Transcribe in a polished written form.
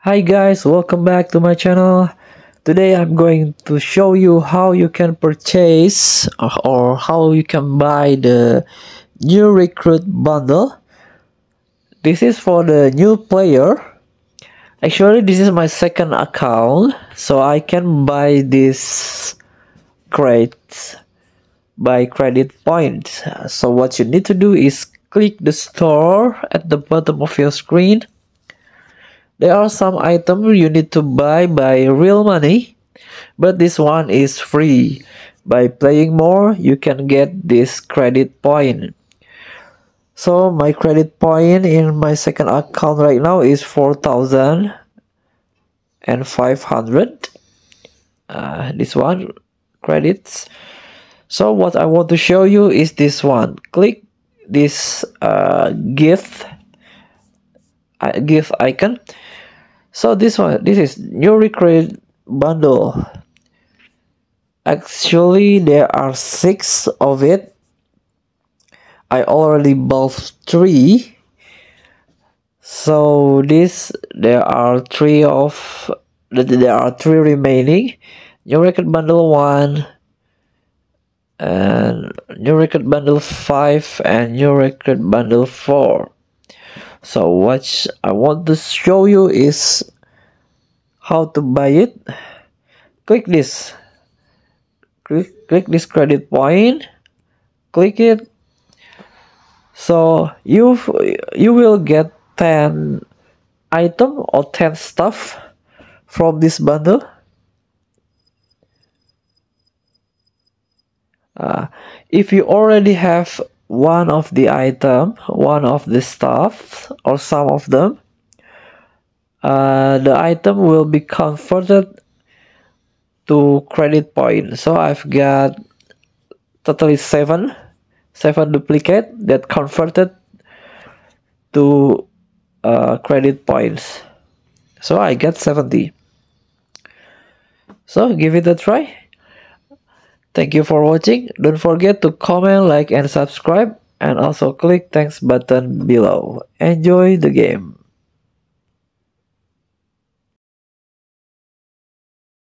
Hi guys, welcome back to my channel. Today I'm going to show you how you can purchase or how you can buy the new recruit bundle. This is for the new player. Actually, this is my second account, so I can buy this crates by credit points. So what you need to do is click the store at the bottom of your screen. There are some items you need to buy by real money, but this one is free. By playing more, you can get this credit point. So my credit point in my second account right now is 4,500. This one credits. So what I want to show you is this one. Click this gift icon. So this is new recruit bundle. Actually there are 6 of it. I already bought 3. So there are 3 remaining. New recruit bundle 1 and new recruit bundle 5 and new recruit bundle 4. So what I want to show you is how to buy it. Click this credit point, click it. So you will get 10 item or 10 stuff from this bundle. If you already have one of the item, one of the stuff, or some of them, the item will be converted to credit point. So I've got totally 7 duplicate that converted to credit points. So I get 70. So give it a try. Thank you for watching. Don't forget to comment, like, and subscribe, and also click thanks button below. Enjoy the game.